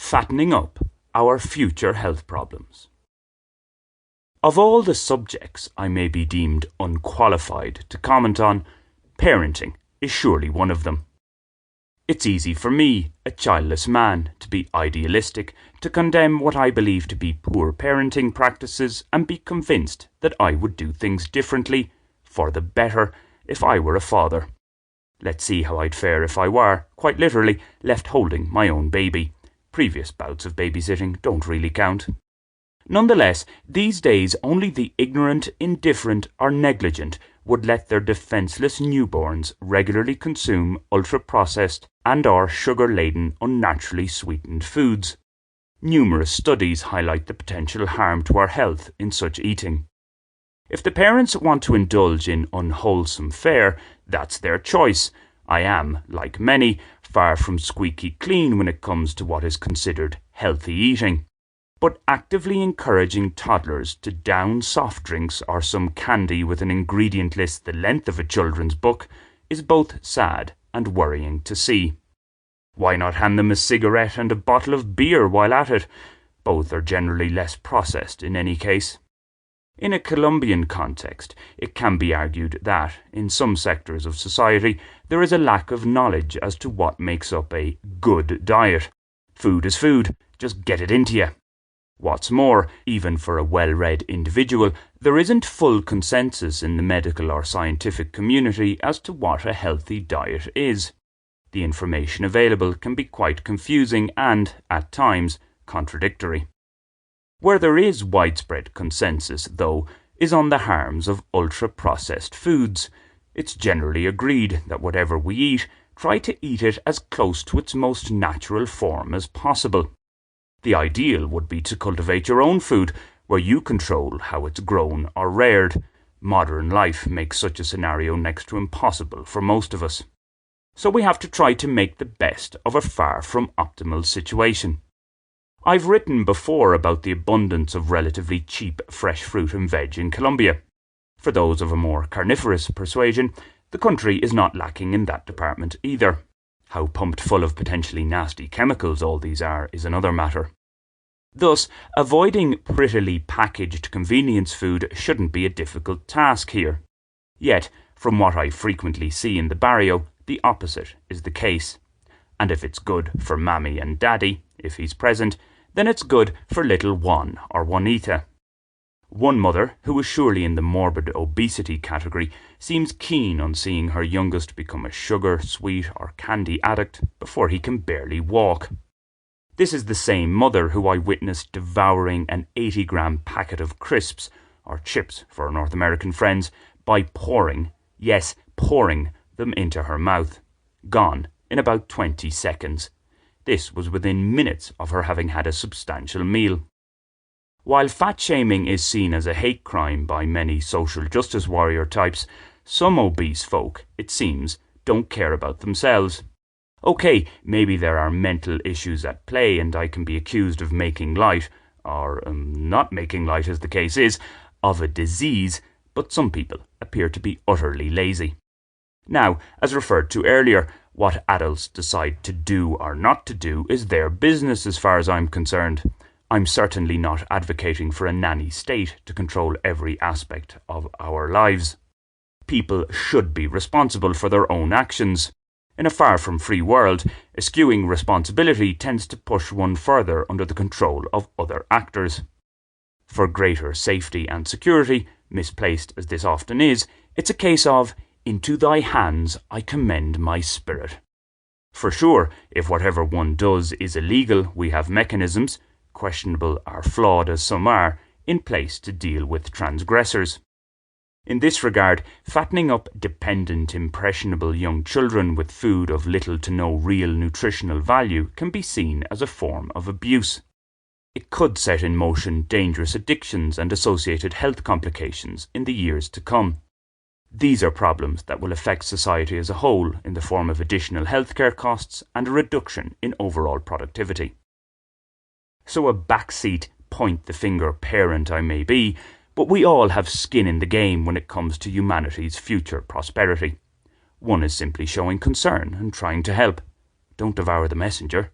Fattening Up Our Future Health Problems. Of all the subjects I may be deemed unqualified to comment on, parenting is surely one of them. It's easy for me, a childless man, to be idealistic, to condemn what I believe to be poor parenting practices and be convinced that I would do things differently, for the better, if I were a father. Let's see how I'd fare if I were, quite literally, left holding my own baby. Previous bouts of babysitting don't really count. Nonetheless, these days only the ignorant, indifferent or negligent would let their defenceless newborns regularly consume ultra-processed and or sugar-laden unnaturally sweetened foods. Numerous studies highlight the potential harm to our health in such eating. If the parents want to indulge in unwholesome fare, that's their choice. I am, like many, far from squeaky clean when it comes to what is considered healthy eating. But actively encouraging toddlers to down soft drinks or some candy with an ingredient list the length of a children's book is both sad and worrying to see. Why not hand them a cigarette and a bottle of beer while at it? Both are generally less processed in any case. In a Colombian context, it can be argued that, in some sectors of society, there is a lack of knowledge as to what makes up a good diet. Food is food, just get it into you. What's more, even for a well-read individual, there isn't full consensus in the medical or scientific community as to what a healthy diet is. The information available can be quite confusing and, at times, contradictory. Where there is widespread consensus, though, is on the harms of ultra-processed foods. It's generally agreed that whatever we eat, try to eat it as close to its most natural form as possible. The ideal would be to cultivate your own food, where you control how it's grown or reared. Modern life makes such a scenario next to impossible for most of us. So we have to try to make the best of a far from optimal situation. I've written before about the abundance of relatively cheap fresh fruit and veg in Colombia. For those of a more carnivorous persuasion, the country is not lacking in that department either. How pumped full of potentially nasty chemicals all these are is another matter. Thus, avoiding prettily packaged convenience food shouldn't be a difficult task here. Yet, from what I frequently see in the barrio, the opposite is the case. And if it's good for Mammy and Daddy, if he's present, then it's good for little Juan or Juanita. One mother, who is surely in the morbid obesity category, seems keen on seeing her youngest become a sugar, sweet or candy addict before he can barely walk. This is the same mother who I witnessed devouring an 80-gram packet of crisps, or chips for our North American friends, by pouring, yes, pouring them into her mouth. Gone in about 20 seconds. This was within minutes of her having had a substantial meal. While fat-shaming is seen as a hate crime by many social justice warrior types, some obese folk, it seems, don't care about themselves. Okay, maybe there are mental issues at play and I can be accused of making light, or not making light as the case is, of a disease, but some people appear to be utterly lazy. Now, as referred to earlier, what adults decide to do or not to do is their business as far as I'm concerned. I'm certainly not advocating for a nanny state to control every aspect of our lives. People should be responsible for their own actions. In a far from free world, eschewing responsibility tends to push one further under the control of other actors. For greater safety and security, misplaced as this often is, it's a case of, into thy hands I commend my spirit. For sure, if whatever one does is illegal, we have mechanisms, questionable or flawed as some are, in place to deal with transgressors. In this regard, fattening up dependent, impressionable young children with food of little to no real nutritional value can be seen as a form of abuse. It could set in motion dangerous addictions and associated health complications in the years to come. These are problems that will affect society as a whole in the form of additional healthcare costs and a reduction in overall productivity. So a backseat, point-the-finger parent I may be, but we all have skin in the game when it comes to humanity's future prosperity. One is simply showing concern and trying to help. Don't devour the messenger.